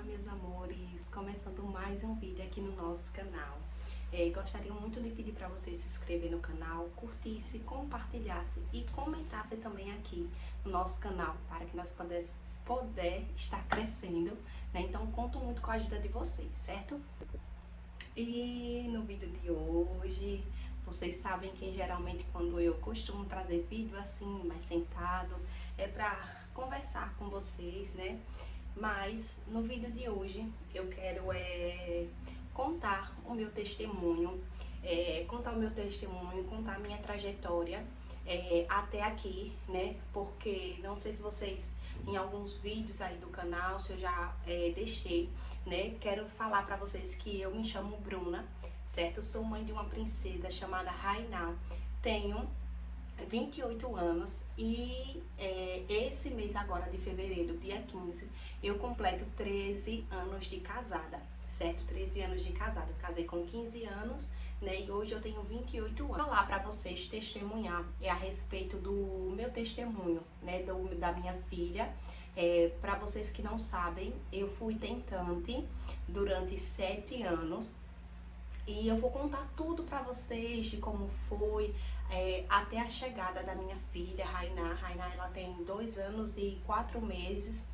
meus amores, começando mais um vídeo aqui no nosso canal. Gostaria muito de pedir para você se inscrever no canal, curtisse, compartilhasse e comentasse também aqui no nosso canal, para que nós poder estar crescendo, né? Então conto muito com a ajuda de vocês, certo? E no vídeo de hoje, vocês sabem que geralmente quando eu costumo trazer vídeo assim, mais sentado, é para conversar com vocês, né? Mas no vídeo de hoje eu quero contar o meu testemunho, contar a minha trajetória até aqui, né? Porque não sei se vocês, em alguns vídeos aí do canal, se eu já deixei, né? Quero falar pra vocês que eu me chamo Bruna, certo? Eu sou mãe de uma princesa chamada Rainá, tenho 28 anos e esse mês agora de fevereiro, dia 15, eu completo 13 anos de casada, certo? 13 anos de casada. Eu casei com 15 anos, né? E hoje eu tenho 28 anos. Vou falar para vocês testemunhar a respeito do meu testemunho, né? Da minha filha. Para vocês que não sabem, eu fui tentante durante 7 anos. E eu vou contar tudo pra vocês de como foi até a chegada da minha filha, Rainá. Rainá, ela tem 2 anos e 4 meses.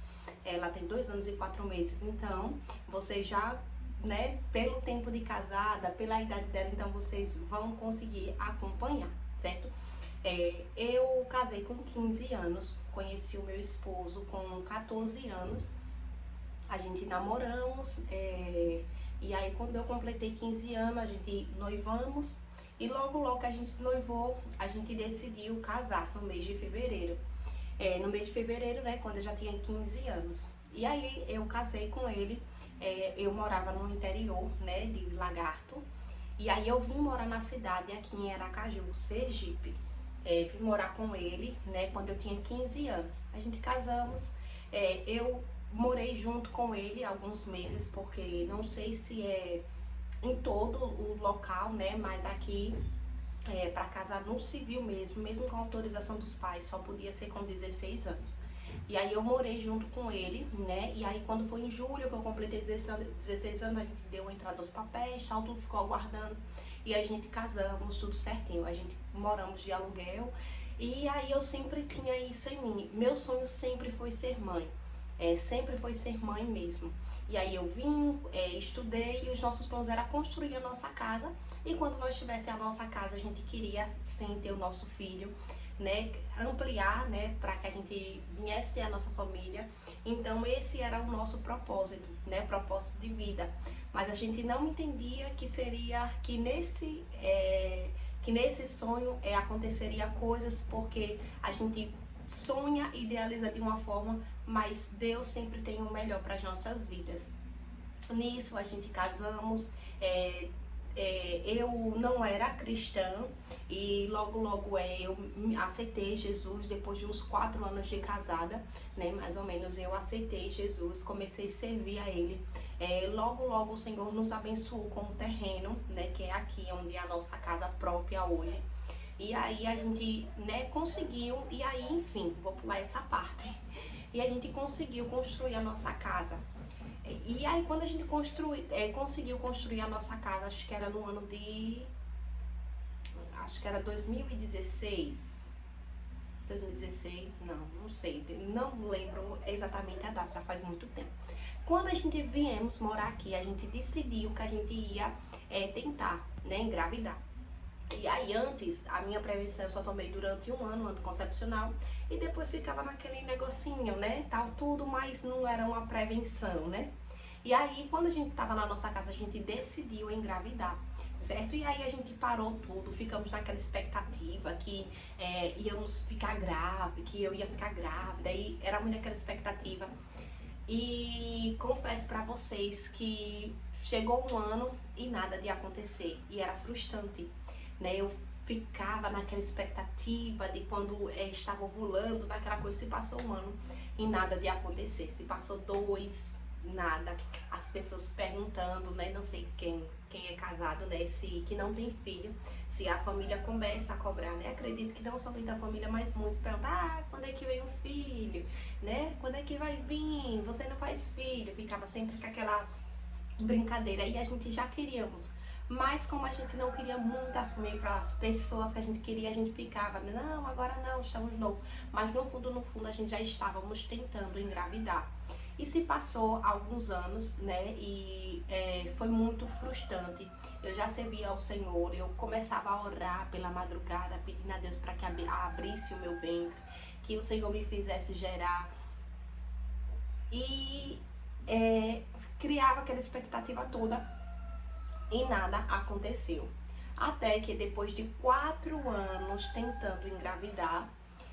Ela tem 2 anos e 4 meses. Então, vocês já, né, pelo tempo de casada, pela idade dela, então vocês vão conseguir acompanhar, certo? Eu casei com 15 anos, conheci o meu esposo com 14 anos. A gente namoramos, e aí quando eu completei 15 anos, a gente noivamos, e logo que a gente noivou, a gente decidiu casar no mês de fevereiro. No mês de fevereiro, né, quando eu já tinha 15 anos. E aí eu casei com ele, eu morava no interior, né, de Lagarto, e aí eu vim morar na cidade, aqui em Aracaju, Sergipe. Vim morar com ele, né, quando eu tinha 15 anos. A gente casamos, eu morei junto com ele alguns meses, porque não sei se é em todo o local, né? Mas aqui, para casar no civil mesmo com autorização dos pais, só podia ser com 16 anos. E aí eu morei junto com ele, né? E aí quando foi em julho que eu completei 16 anos, a gente deu a entrada dos papéis, tal, tudo ficou aguardando. E a gente casamos, tudo certinho. A gente moramos de aluguel. E aí eu sempre tinha isso em mim. Meu sonho sempre foi ser mãe. Sempre foi ser mãe mesmo. E aí eu vim, estudei, e os nossos planos era construir a nossa casa. E quando nós tivéssemos a nossa casa, a gente queria sim ter o nosso filho, né, ampliar, né, para que a gente viesse ter a nossa família. Então esse era o nosso propósito, né, propósito de vida. Mas a gente não entendia que seria que nesse sonho aconteceria coisas, porque a gente sonha, idealiza de uma forma, mas Deus sempre tem o melhor para as nossas vidas. Nisso a gente casamos, eu não era cristã e logo eu aceitei Jesus depois de uns 4 anos de casada, né? Mais ou menos eu aceitei Jesus, comecei a servir a Ele. Logo o Senhor nos abençoou com o terreno, né? Que é aqui onde é a nossa casa própria hoje. E aí a gente, né, conseguiu, e aí enfim, vou pular essa parte. E a gente conseguiu construir a nossa casa. E aí quando a gente conseguiu construir a nossa casa, acho que era no ano de... Acho que era 2016. 2016, não sei, não lembro exatamente a data, já faz muito tempo. Quando a gente viemos morar aqui, a gente decidiu que a gente ia tentar, né, engravidar. E aí antes, a minha prevenção eu só tomei durante 1 ano, anticoncepcional, e depois ficava naquele negocinho, né, tal tudo, mas não era uma prevenção, né. E aí quando a gente tava na nossa casa, a gente decidiu engravidar, certo? E aí a gente parou tudo, ficamos naquela expectativa que íamos ficar grávida, que eu ia ficar grávida, e era muito aquela expectativa. E confesso pra vocês que chegou 1 ano e nada de acontecer, e era frustrante, né? Eu ficava naquela expectativa de quando estava ovulando, naquela coisa. Se passou 1 ano e nada de acontecer. Se passou 2, nada. As pessoas perguntando, né, não sei quem é casado, né, que não tem filho, se a família começa a cobrar, né? Acredito que não somente a família, mas muitos perguntam, quando é que vem o filho, né? Quando é que vai vir? Você não faz filho? Ficava sempre com aquela brincadeira, e a gente já queríamos, mas como a gente não queria muito assumir para as pessoas que a gente queria, a gente ficava, não, agora não, estamos novo, mas no fundo a gente já estávamos tentando engravidar. E se passou alguns anos, né, e foi muito frustrante. Eu já servia ao Senhor, eu começava a orar pela madrugada, pedindo a Deus para que abrisse o meu ventre, que o Senhor me fizesse gerar, e criava aquela expectativa toda, e nada aconteceu. Até que depois de 4 anos tentando engravidar,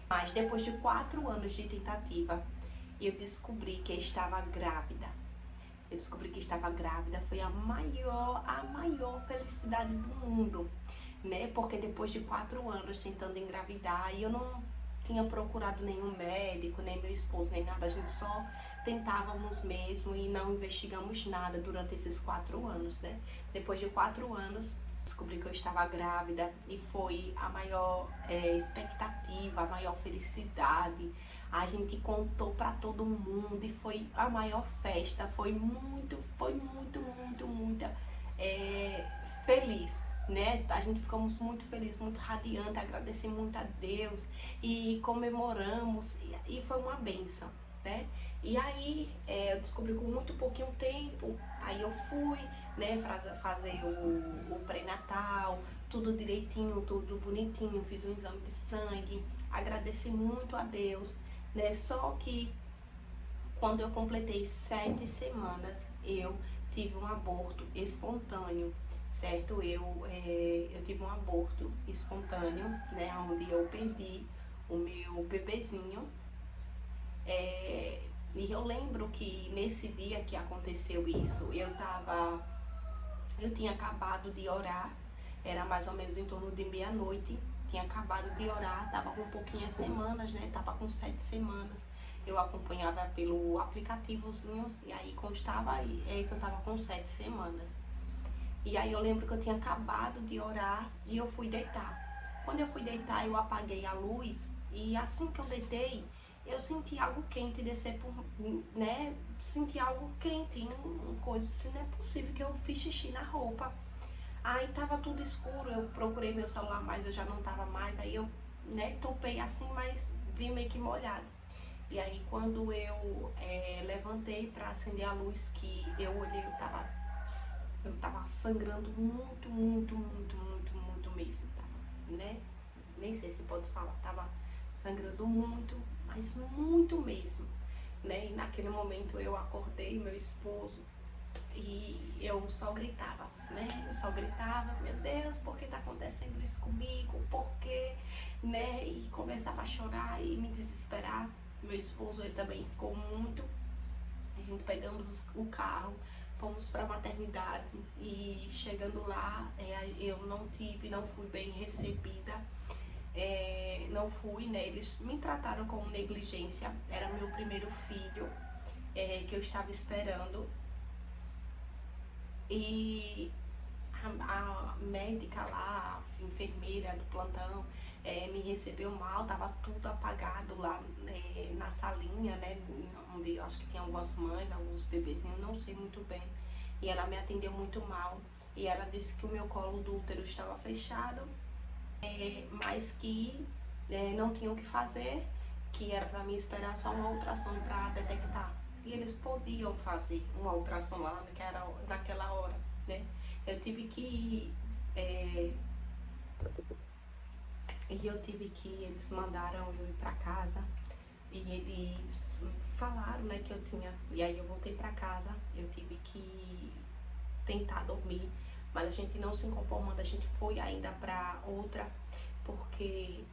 mas depois de 4 anos de tentativa, eu descobri que estava grávida. Eu descobri que estava grávida, foi a maior felicidade do mundo, né? Porque depois de 4 anos tentando engravidar, e eu não tinha procurado nenhum médico, nem meu esposo, nem nada, a gente só tentávamos mesmo e não investigamos nada durante esses 4 anos, né? Depois de 4 anos, descobri que eu estava grávida, e foi a maior expectativa, a maior felicidade. A gente contou para todo mundo e foi a maior festa, foi muito feliz, né? A gente ficamos muito felizes, muito radiante, agradecemos muito a Deus e comemoramos, e foi uma bênção, né? E aí eu descobri com muito pouquinho tempo, aí eu fui, né, fazer o pré-natal, tudo direitinho, tudo bonitinho, fiz um exame de sangue, agradeci muito a Deus, né? Só que quando eu completei 7 semanas, eu tive um aborto espontâneo, certo? Eu tive um aborto espontâneo, né? Onde eu perdi o meu bebezinho. E eu lembro que nesse dia que aconteceu isso, eu tinha acabado de orar, era mais ou menos em torno de meia-noite, tinha acabado de orar, estava com pouquinhas semanas, né? Estava com 7 semanas. Eu acompanhava pelo aplicativozinho, e aí constava aí que eu estava com 7 semanas. E aí eu lembro que eu tinha acabado de orar e eu fui deitar. Quando eu fui deitar, eu apaguei a luz, e assim que eu deitei, eu senti algo quente descer por mim, né? Senti algo quente, uma coisa assim, não é possível, que eu fiz xixi na roupa. Aí tava tudo escuro, eu procurei meu celular, mas eu já não tava mais. Aí eu, né, topei assim, mas vi meio que molhado. E aí quando eu levantei para acender a luz, que eu olhei, eu tava sangrando muito mesmo, tava, né? Nem sei se pode falar, tava sangrando muito, mas muito mesmo, né? E naquele momento eu acordei meu esposo, e eu só gritava, né? Eu só gritava, meu Deus, por que tá acontecendo isso comigo? Por quê? Né? E começava a chorar e me desesperar. Meu esposo, ele também ficou muito. A gente pegamos o carro, fomos para a maternidade, e chegando lá, eu não fui bem recebida. Não fui, né? Eles me trataram com negligência. Era meu primeiro filho que eu estava esperando. E a médica lá, a enfermeira do plantão, me recebeu mal, tava tudo apagado lá na salinha, né? Onde eu acho que tem algumas mães, alguns bebezinhos, não sei muito bem. E ela me atendeu muito mal. E ela disse que o meu colo do útero estava fechado, mas que não tinha o que fazer, que era para mim esperar só uma ultrassom para detectar. E eles podiam fazer uma ultrassom lá naquela hora, né? Eu tive que eles mandaram eu ir para casa, e eles falaram, né, que eu tinha. E aí eu voltei para casa, eu tive que tentar dormir, mas a gente não se conformando, a gente foi ainda para outra, porque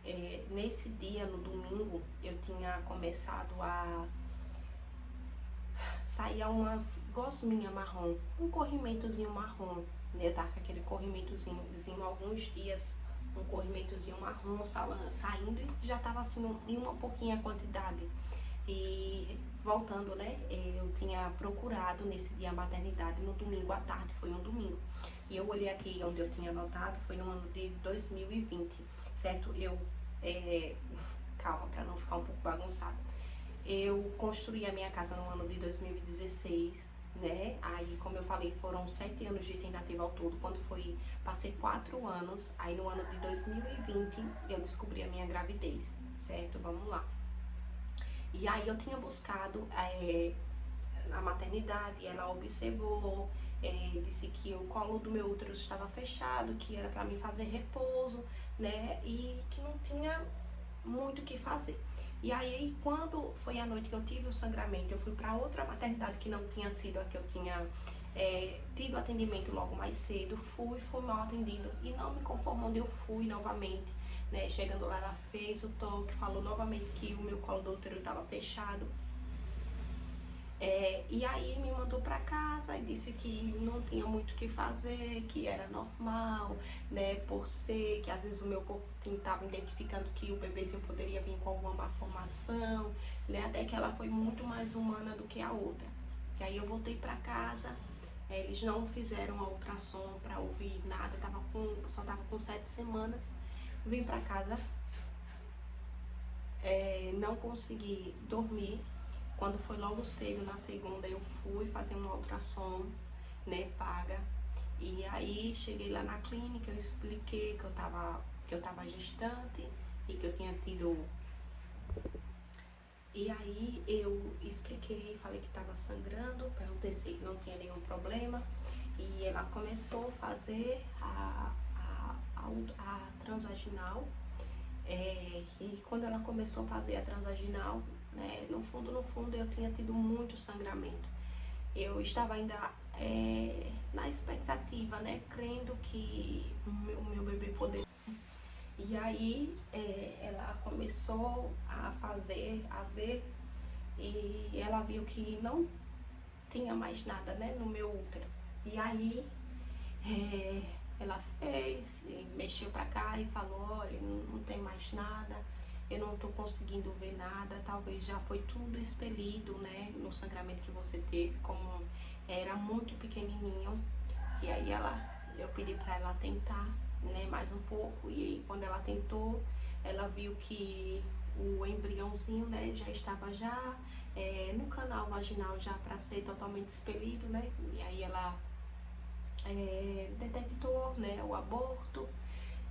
nesse dia, no domingo, eu tinha começado a sair umas gosminhas marrom, um corrimentozinho marrom, né? Tá com aquele corrimentozinho alguns dias, um corrimentozinho marrom saindo, e já tava assim em uma pouquinha quantidade. E voltando, né, eu tinha procurado nesse dia a maternidade no domingo à tarde, foi um domingo. E eu olhei aqui onde eu tinha anotado, foi no ano de 2020, certo? Calma, para não ficar um pouco bagunçado. Eu construí a minha casa no ano de 2016, né? Aí, como eu falei, foram 7 anos de tentativa ao todo. Quando passei 4 anos, aí no ano de 2020 eu descobri a minha gravidez, certo? Vamos lá. E aí eu tinha buscado a maternidade, ela observou, disse que o colo do meu útero estava fechado, que era para me fazer repouso, né? E que não tinha muito o que fazer. E aí, quando foi a noite que eu tive o sangramento, eu fui para outra maternidade que não tinha sido a que eu tinha tido atendimento logo mais cedo. Fui mal atendida e não me conformando, eu fui novamente. Né? Chegando lá, ela fez o toque, falou novamente que o meu colo do útero estava fechado. E aí me mandou para casa e disse que não tinha muito o que fazer, que era normal, né, por ser que às vezes o meu corpo estava identificando que o bebezinho poderia vir com alguma malformação, né, até que ela foi muito mais humana do que a outra. E aí eu voltei para casa, eles não fizeram a ultrassom para ouvir nada, só estava com 7 semanas, vim para casa, não consegui dormir. Quando foi logo cedo, na segunda, eu fui fazer uma ultrassom, né, paga. E aí, cheguei lá na clínica, eu expliquei que eu tava gestante e que eu tinha tido... E aí, eu expliquei, falei que estava sangrando, perguntei se não tinha nenhum problema. E ela começou a fazer a transvaginal. E quando ela começou a fazer a transvaginal, né, no fundo eu tinha tido muito sangramento. Eu estava ainda na expectativa, né, crendo que o meu bebê poderia. E aí ela começou a ver, e ela viu que não tinha mais nada, né, no meu útero. E aí ela fez, mexeu pra cá e falou, olha, não tem mais nada, eu não tô conseguindo ver nada, talvez já foi tudo expelido, né, no sangramento que você teve, como era muito pequenininho. E aí eu pedi pra ela tentar, né, mais um pouco, e aí, quando ela tentou, ela viu que o embriãozinho, né, já estava no canal vaginal já para ser totalmente expelido, né, e aí ela detectou, né, o aborto,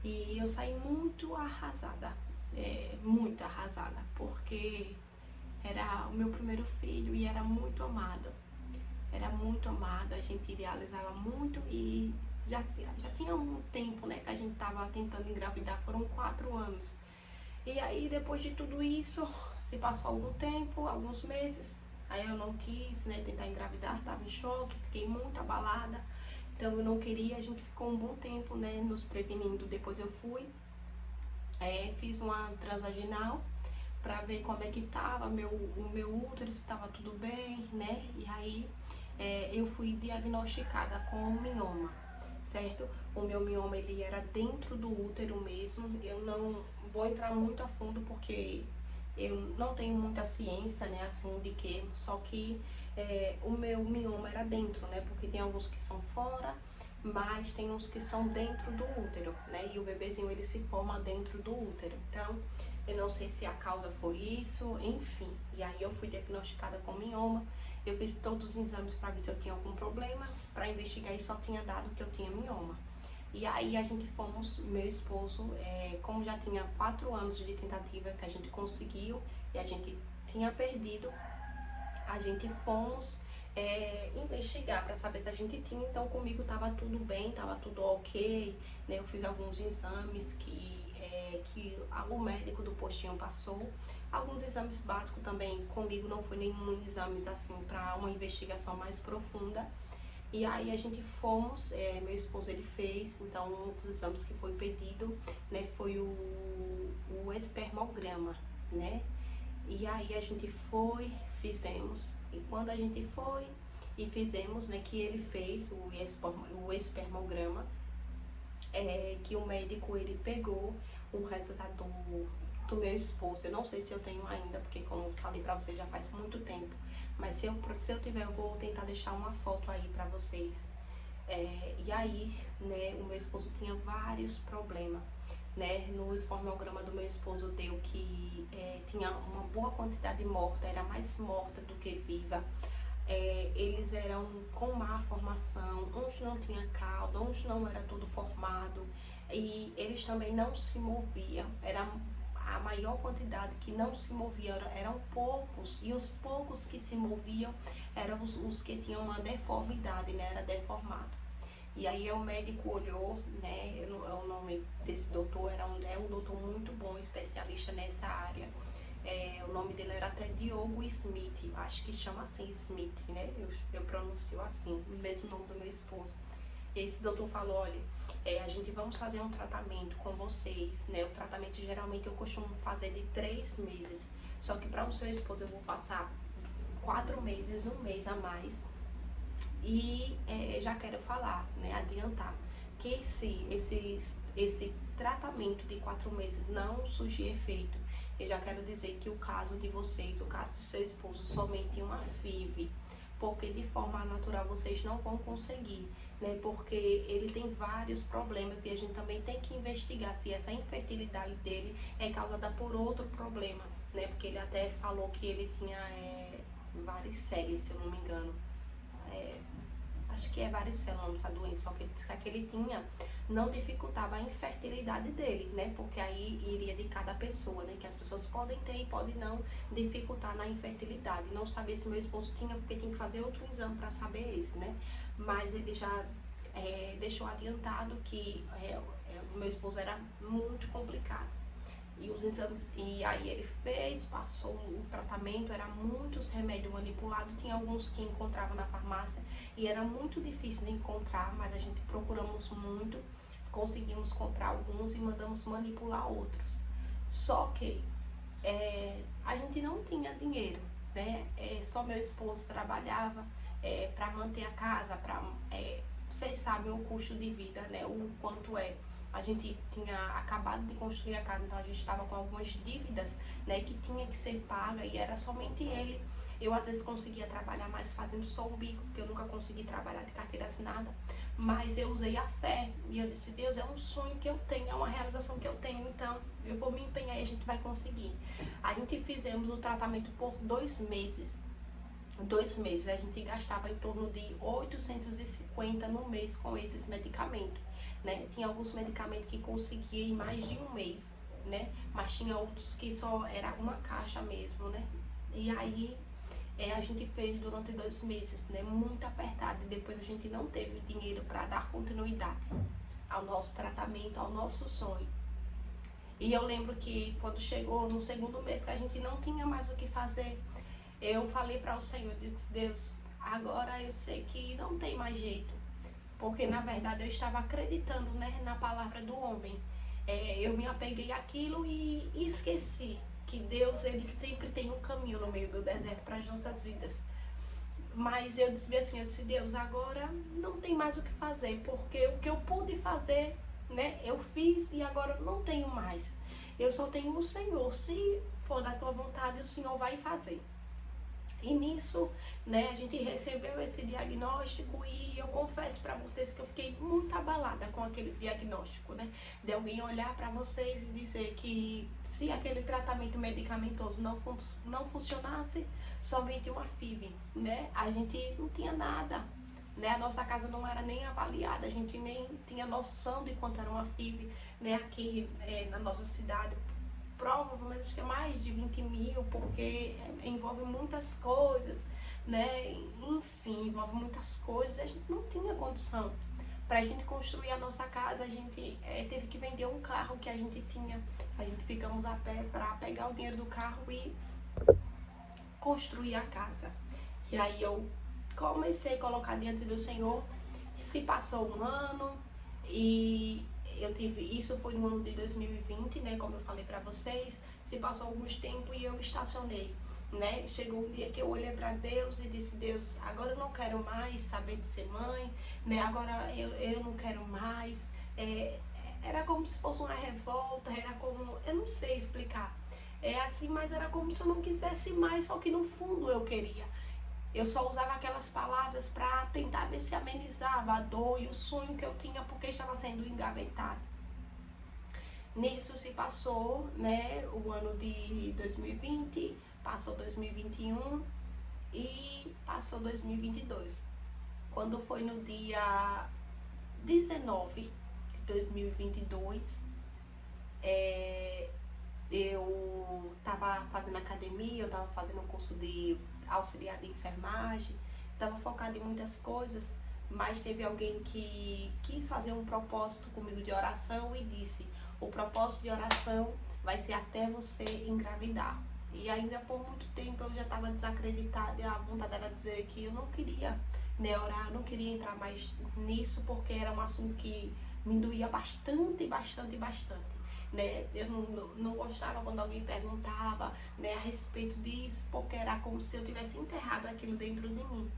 e eu saí muito arrasada, porque era o meu primeiro filho e era muito amado, a gente idealizava muito e já tinha um tempo, né, que a gente estava tentando engravidar, foram 4 anos. E aí, depois de tudo isso, se passou algum tempo, alguns meses, aí eu não quis, né, tentar engravidar, estava em choque, fiquei muito abalada. Então eu não queria, a gente ficou um bom tempo, né, nos prevenindo. Depois eu fui, fiz uma transvaginal para ver como é que tava o meu útero, se estava tudo bem, né? E aí eu fui diagnosticada com um mioma, certo? O meu mioma, ele era dentro do útero mesmo. Eu não vou entrar muito a fundo porque eu não tenho muita ciência, né, assim, de que, só que o meu mioma era dentro, né, porque tem alguns que são fora, mas tem uns que são dentro do útero, né, e o bebezinho, ele se forma dentro do útero. Então, eu não sei se a causa foi isso, enfim. E aí eu fui diagnosticada com mioma, eu fiz todos os exames para ver se eu tinha algum problema, para investigar, e só tinha dado que eu tinha mioma. E aí a gente fomos, meu esposo, como já tinha 4 anos de tentativa que a gente conseguiu e a gente tinha perdido, a gente fomos investigar para saber se a gente tinha. Então comigo estava tudo bem, estava tudo ok, né? Eu fiz alguns exames que o médico do postinho passou, alguns exames básicos também. Comigo não foi nenhum exame assim para uma investigação mais profunda. E aí a gente fomos, meu esposo ele fez, então um dos exames que foi pedido, né, foi o espermograma, né? E aí a gente fizemos, e quando a gente foi e fizemos, né, que ele fez o espermograma, que o médico ele pegou o resultado do meu esposo. Eu não sei se eu tenho ainda, porque como eu falei pra vocês, já faz muito tempo. Mas se eu tiver, eu vou tentar deixar uma foto aí pra vocês. E aí, né, o meu esposo tinha vários problemas, né? No espermograma do meu esposo deu que tinha uma boa quantidade morta, era mais morta do que viva. Eles eram com má formação, uns não tinha cauda, uns não era todo formado, e eles também não se moviam. Era a maior quantidade que não se movia eram poucos, e os poucos que se moviam eram os que tinham uma deformidade, né? Era deformado. E aí o médico olhou, né? O nome desse doutor é um doutor muito bom, especialista nessa área. O nome dele era até Diogo Smith, acho que chama assim Smith, né? Eu pronuncio assim, o mesmo nome do meu esposo. E esse doutor falou, olha, a gente vamos fazer um tratamento com vocês, né? O tratamento geralmente eu costumo fazer de 3 meses, só que para o seu esposo eu vou passar 4 meses, um mês a mais. E já quero falar, né, adiantar, que se esse tratamento de 4 meses não surgir efeito, eu já quero dizer que o caso de vocês, o caso do seu esposo, somente uma FIV, porque de forma natural vocês não vão conseguir, né, porque ele tem vários problemas e a gente também tem que investigar se essa infertilidade dele é causada por outro problema, né, porque ele até falou que ele tinha varicela, se eu não me engano. Acho que é varicela essa doença, só que ele disse que a que ele tinha não dificultava a infertilidade dele, né? Porque aí iria de cada pessoa, né? Que as pessoas podem ter e podem não dificultar na infertilidade. Não sabia se meu esposo tinha, porque tinha que fazer outro exame para saber esse, né? Mas ele já deixou adiantado que o meu esposo era muito complicado. E os exames, e aí ele fez, passou o tratamento, era muitos remédios manipulados, tinha alguns que encontrava na farmácia e era muito difícil de encontrar, mas a gente procuramos muito, conseguimos comprar alguns e mandamos manipular outros. Só que a gente não tinha dinheiro, né? Só meu esposo trabalhava para manter a casa, vocês sabem o custo de vida, né? O quanto é. A gente tinha acabado de construir a casa, então a gente estava com algumas dívidas, né, que tinha que ser paga e era somente ele. Eu às vezes conseguia trabalhar mais fazendo só o bico, porque eu nunca consegui trabalhar de carteira assinada, mas eu usei a fé e eu disse, Deus, é um sonho que eu tenho, é uma realização que eu tenho, então eu vou me empenhar e a gente vai conseguir. A gente fizemos o tratamento por 2 meses. 2 meses, a gente gastava em torno de 850 no mês com esses medicamentos, né? Tinha alguns medicamentos que conseguia em mais de um mês, né? Mas tinha outros que só era uma caixa mesmo, né? E aí a gente fez durante 2 meses, né? Muito apertado, e depois a gente não teve dinheiro para dar continuidade ao nosso tratamento, ao nosso sonho. E eu lembro que quando chegou no segundo mês que a gente não tinha mais o que fazer, eu falei para o Senhor, eu disse, Deus, agora eu sei que não tem mais jeito, porque na verdade eu estava acreditando, né, na palavra do homem. Eu me apeguei àquilo e esqueci que Deus, ele sempre tem um caminho no meio do deserto para as nossas vidas. Mas eu disse assim, eu disse, Deus, agora não tem mais o que fazer, porque o que eu pude fazer, né, eu fiz e agora eu não tenho mais. Eu só tenho o Senhor, se for da tua vontade, o Senhor vai fazer. E nisso, né, a gente recebeu esse diagnóstico e eu confesso para vocês que eu fiquei muito abalada com aquele diagnóstico, né? De alguém olhar para vocês e dizer que se aquele tratamento medicamentoso não funcionasse, somente uma FIV, né? A gente não tinha nada, né? A nossa casa não era nem avaliada, a gente nem tinha noção de quanto era uma FIV, né? Aqui na nossa cidade, provavelmente acho que é mais de 20 mil, porque envolve muitas coisas, né? Enfim, envolve muitas coisas. A gente não tinha condição. Para a gente construir a nossa casa, a gente teve que vender um carro que a gente tinha. A gente ficamos a pé para pegar o dinheiro do carro e construir a casa. E aí eu comecei a colocar diante do Senhor. Se passou um ano e eu tive, isso foi no ano de 2020, né, como eu falei para vocês, se passou alguns tempos e eu estacionei, né, chegou um dia que eu olhei para Deus e disse, Deus, agora eu não quero mais saber de ser mãe, né, agora eu não quero mais, era como se fosse uma revolta, era como, eu não sei explicar, É assim, mas era como se eu não quisesse mais, só que no fundo eu queria. Eu só usava aquelas palavras para tentar ver se amenizava a dor e o sonho que eu tinha, porque estava sendo engavetado. Nisso se passou, né, o ano de 2020, passou 2021 e passou 2022. Quando foi no dia 19 de 2022, eu estava fazendo academia, eu estava fazendo um curso de auxiliar de enfermagem, estava focada em muitas coisas, mas teve alguém que quis fazer um propósito comigo de oração e disse: o propósito de oração vai ser até você engravidar. E ainda por muito tempo eu já estava desacreditada, e a vontade era dizer que eu não queria, né, orar, eu não queria entrar mais nisso, porque era um assunto que me doía bastante, bastante, bastante. Né? Eu não gostava quando alguém perguntava, né, a respeito disso, porque era como se eu tivesse enterrado aquilo dentro de mim.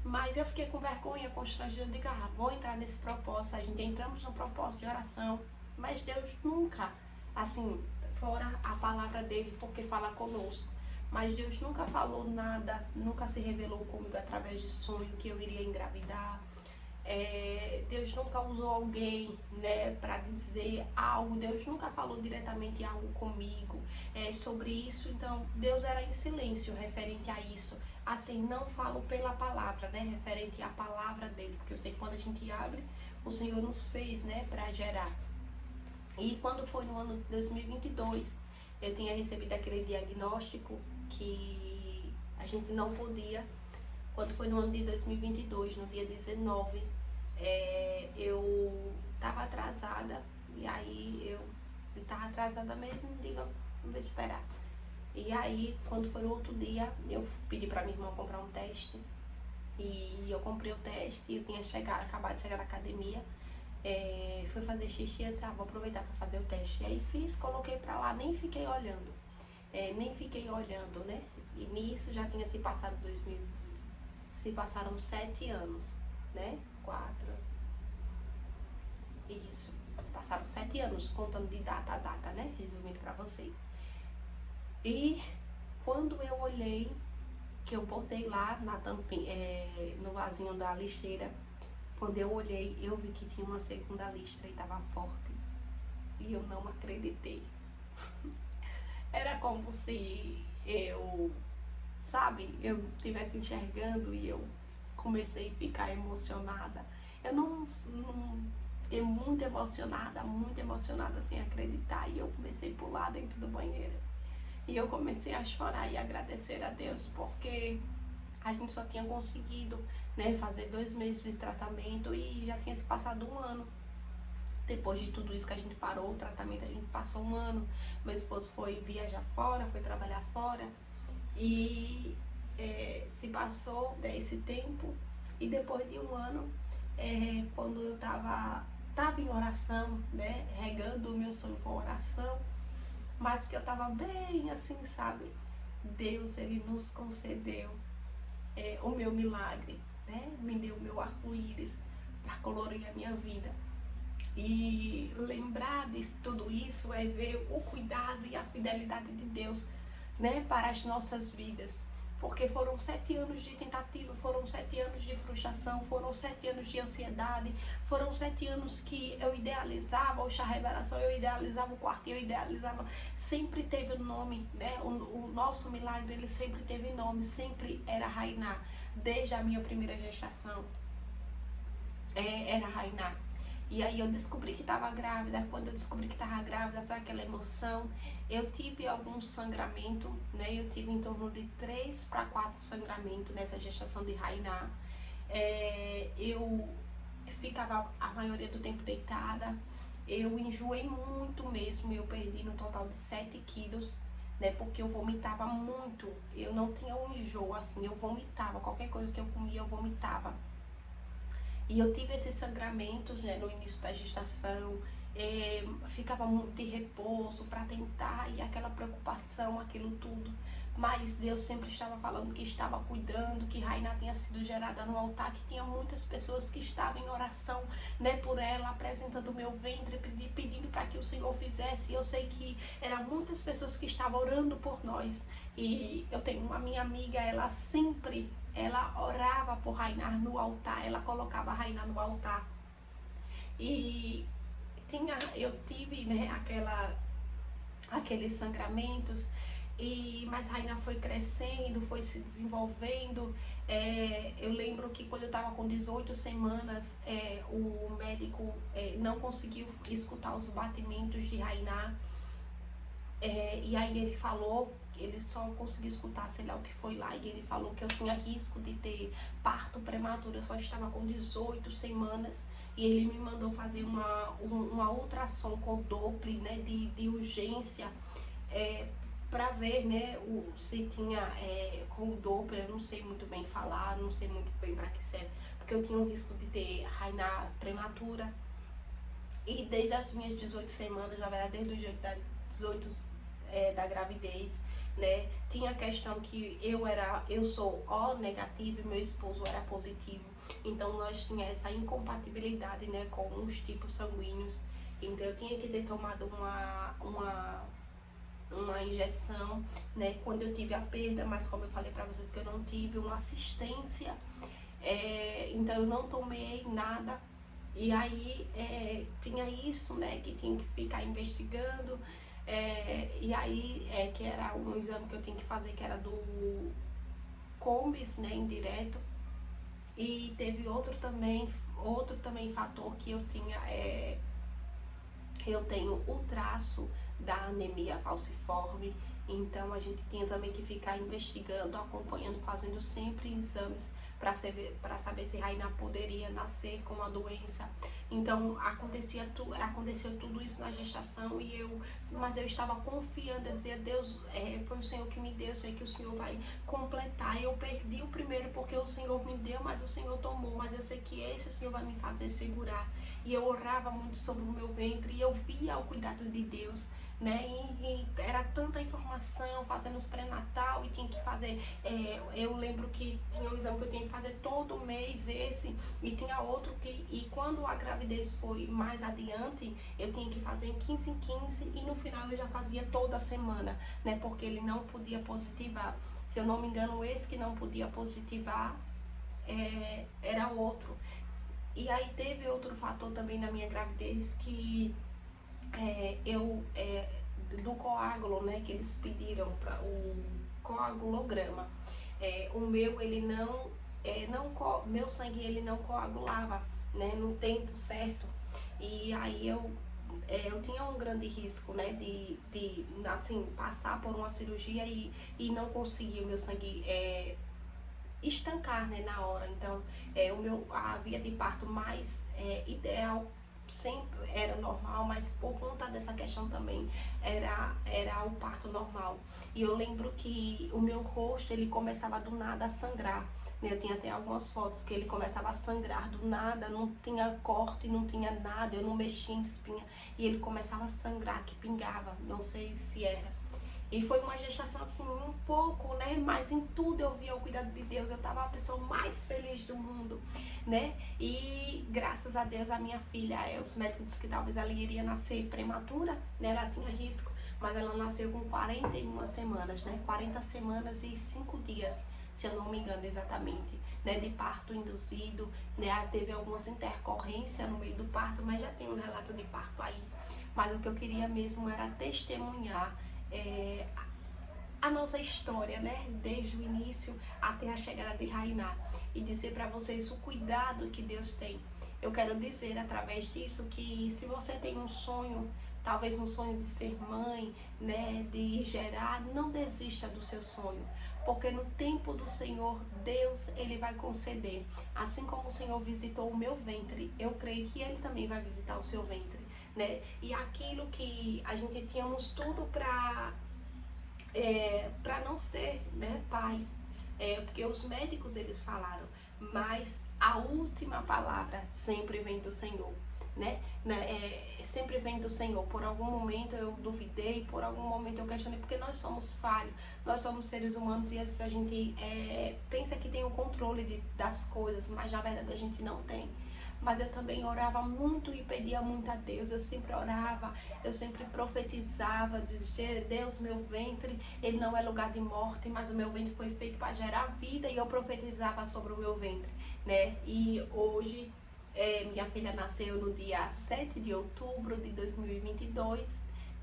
Mas eu fiquei com vergonha, constrangida, eu digo, vou entrar nesse propósito, a gente entramos no propósito de oração, mas Deus nunca, assim, fora a palavra dele, porque fala conosco, mas Deus nunca falou nada, nunca se revelou comigo através de sonho que eu iria engravidar. Deus nunca usou alguém, né, para dizer algo. Deus nunca falou diretamente algo comigo sobre isso. Então Deus era em silêncio referente a isso. Assim, não falo pela palavra, né, referente à palavra dele, porque eu sei que quando a gente abre, o Senhor nos fez, né, para gerar. E quando foi no ano de 2022, eu tinha recebido aquele diagnóstico que a gente não podia. Quando foi no ano de 2022, no dia 19, eu estava atrasada, e aí eu estava atrasada mesmo, digo, vou esperar. E aí, quando foi no outro dia, eu pedi para minha irmã comprar um teste, e eu comprei o teste, eu tinha acabado de chegar da academia, fui fazer xixi, eu disse, vou aproveitar para fazer o teste. E aí fiz, coloquei para lá, nem fiquei olhando, né? E nisso já tinha se passado 2000. Se passaram 7 anos, né? 4. Isso. Se passaram 7 anos, contando de data a data, né? Resumindo pra vocês. E quando eu olhei, que eu botei lá na tampinha, no vasinho da lixeira, quando eu olhei, eu vi que tinha uma segunda listra e tava forte. E eu não acreditei. Era como se eu, eu estivesse enxergando e eu comecei a ficar emocionada. Eu não fiquei muito emocionada sem acreditar. E eu comecei a pular dentro do banheiro. E eu comecei a chorar e agradecer a Deus, porque a gente só tinha conseguido, né, fazer 2 meses de tratamento e já tinha se passado 1 ano. Depois de tudo isso que a gente parou o tratamento, a gente passou 1 ano. Meu esposo foi viajar fora, foi trabalhar fora. E se passou esse tempo, e depois de 1 ano, quando eu tava em oração, né, regando o meu sonho com oração, mas que eu tava bem assim, sabe, Deus, ele nos concedeu o meu milagre, né, me deu o meu arco-íris para colorir a minha vida. E lembrar de tudo isso é ver o cuidado e a fidelidade de Deus, né, para as nossas vidas. Porque foram 7 anos de tentativa, foram 7 anos de frustração, foram 7 anos de ansiedade, foram 7 anos que eu idealizava o chá revelação, eu idealizava o quartinho, eu idealizava, sempre teve o nome, né? O nosso milagre, ele sempre teve nome, sempre era Rainá, desde a minha primeira gestação, era Rainá. E aí eu descobri que estava grávida. Quando eu descobri que estava grávida, foi aquela emoção. Eu tive algum sangramento, né? Eu tive em torno de 3 para 4 sangramentos nessa gestação de Rainá. Eu ficava a maioria do tempo deitada. Eu enjoei muito mesmo. Eu perdi no total de 7 quilos, né? Porque eu vomitava muito. Eu não tinha um enjoo assim. Eu vomitava. Qualquer coisa que eu comia, eu vomitava. E eu tive esses sangramentos, né, no início da gestação. ficava muito de repouso para tentar, e aquela preocupação, aquilo tudo. Mas Deus sempre estava falando que estava cuidando, que Rainá tinha sido gerada no altar, que tinha muitas pessoas que estavam em oração, né, por ela, apresentando o meu ventre, pedindo para que o Senhor fizesse. Eu sei que eram muitas pessoas que estavam orando por nós. E eu tenho uma minha amiga, ela orava por Rainá no altar, ela colocava Rainá no altar. E eu tive, né, aqueles sangramentos, mas Rainá foi crescendo, foi se desenvolvendo. Eu lembro que quando eu estava com 18 semanas, o médico não conseguiu escutar os batimentos de Rainá. E aí ele só conseguiu escutar, sei lá o que foi lá, e ele falou que eu tinha risco de ter parto prematuro. Eu só estava com 18 semanas, e ele me mandou fazer uma ultrassom com Doppler, né, de urgência, para ver, né, se tinha com o Doppler. Eu não sei muito bem falar, não sei muito bem para que serve, porque eu tinha um risco de ter Rainá prematura. E desde as minhas 18 semanas, na verdade, desde os 18 da gravidez, né, tinha a questão que eu sou O negativo e meu esposo era positivo. Então nós tínhamos essa incompatibilidade, né, com os tipos sanguíneos. Então eu tinha que ter tomado uma injeção, né, quando eu tive a perda, mas como eu falei para vocês que eu não tive uma assistência, então eu não tomei nada. E aí tinha isso, né, que tinha que ficar investigando, e aí que era um exame que eu tinha que fazer, que era do Combis, né, indireto. E teve outro também fator que eu tenho o traço da anemia falciforme. Então a gente tinha também que ficar investigando, acompanhando, fazendo sempre exames para saber se Rainá poderia nascer com a doença. Então aconteceu tudo isso na gestação, mas eu estava confiando, eu dizia: Deus, foi o Senhor que me deu, eu sei que o Senhor vai completar. Eu perdi o primeiro porque o Senhor me deu, mas o Senhor tomou, mas eu sei que esse o Senhor vai me fazer segurar. E eu orava muito sobre o meu ventre, e eu via o cuidado de Deus, né? E era tanta informação, fazendo os pré-natal, e tinha que fazer, eu lembro que tinha um exame que eu tinha que fazer todo mês, e tinha outro e quando a gravidez foi mais adiante, eu tinha que fazer em 15 em 15, e no final eu já fazia toda semana, né? Porque ele não podia positivar. Se eu não me engano, esse que não podia positivar era outro. E aí teve outro fator também na minha gravidez, que do coágulo, né, que eles pediram para o coagulograma. O meu, ele meu sangue ele não coagulava, né, no tempo certo. E aí eu tinha um grande risco, né, de assim, passar por uma cirurgia e não conseguir o meu sangue estancar, né, na hora. Então a via de parto mais ideal sempre era normal, mas por conta dessa questão também era o parto normal. E eu lembro que o meu rosto, ele começava do nada a sangrar, né? Eu tinha até algumas fotos que ele começava a sangrar do nada, não tinha corte, não tinha nada, eu não mexia em espinha, e ele começava a sangrar, que pingava, não sei se era. E foi uma gestação assim, um pouco, né? Mas em tudo eu via o cuidado de Deus. Eu tava a pessoa mais feliz do mundo, né? E graças a Deus a minha filha, os médicos disseram que talvez ela iria nascer prematura, né? Ela tinha risco, mas ela nasceu com 41 semanas, né? 40 semanas e 5 dias, se eu não me engano exatamente, né? De parto induzido, né? Teve algumas intercorrências no meio do parto, mas já tem um relato de parto aí. Mas o que eu queria mesmo era testemunhar a nossa história, né? Desde o início até a chegada de Rainá, e dizer para vocês o cuidado que Deus tem. Eu quero dizer através disso que se você tem um sonho, talvez um sonho de ser mãe, né, de gerar, não desista do seu sonho, porque no tempo do Senhor, Deus, ele vai conceder. Assim como o Senhor visitou o meu ventre, eu creio que ele também vai visitar o seu ventre, né? E aquilo que a gente tínhamos tudo para não ser, né, pais, porque os médicos eles falaram, mas a última palavra sempre vem do Senhor. Sempre vem do Senhor. Por algum momento eu duvidei, por algum momento eu questionei, porque nós somos falhos, nós somos seres humanos e às vezes a gente pensa que tem o controle das coisas, mas na verdade a gente não tem. Mas eu também orava muito e pedia muito a Deus. Eu sempre orava, eu sempre profetizava de Deus, meu ventre, ele não é lugar de morte, mas o meu ventre foi feito para gerar vida, e eu profetizava sobre o meu ventre, né? E hoje minha filha nasceu no dia 7 de outubro de 2022,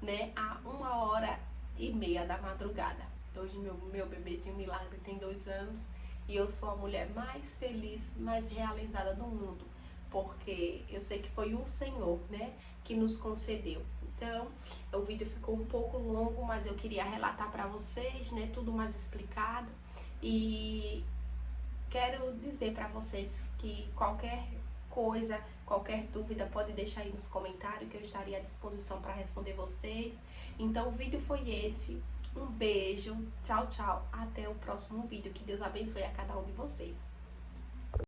né? A 1h30 da madrugada. Hoje meu bebezinho Milagre tem 2 anos e eu sou a mulher mais feliz, mais realizada do mundo, porque eu sei que foi o Senhor, né, que nos concedeu. Então, o vídeo ficou um pouco longo, mas eu queria relatar para vocês, né, tudo mais explicado. E quero dizer para vocês que qualquer coisa, qualquer dúvida, pode deixar aí nos comentários, que eu estaria à disposição para responder vocês. Então, o vídeo foi esse. Um beijo, tchau, tchau. Até o próximo vídeo. Que Deus abençoe a cada um de vocês.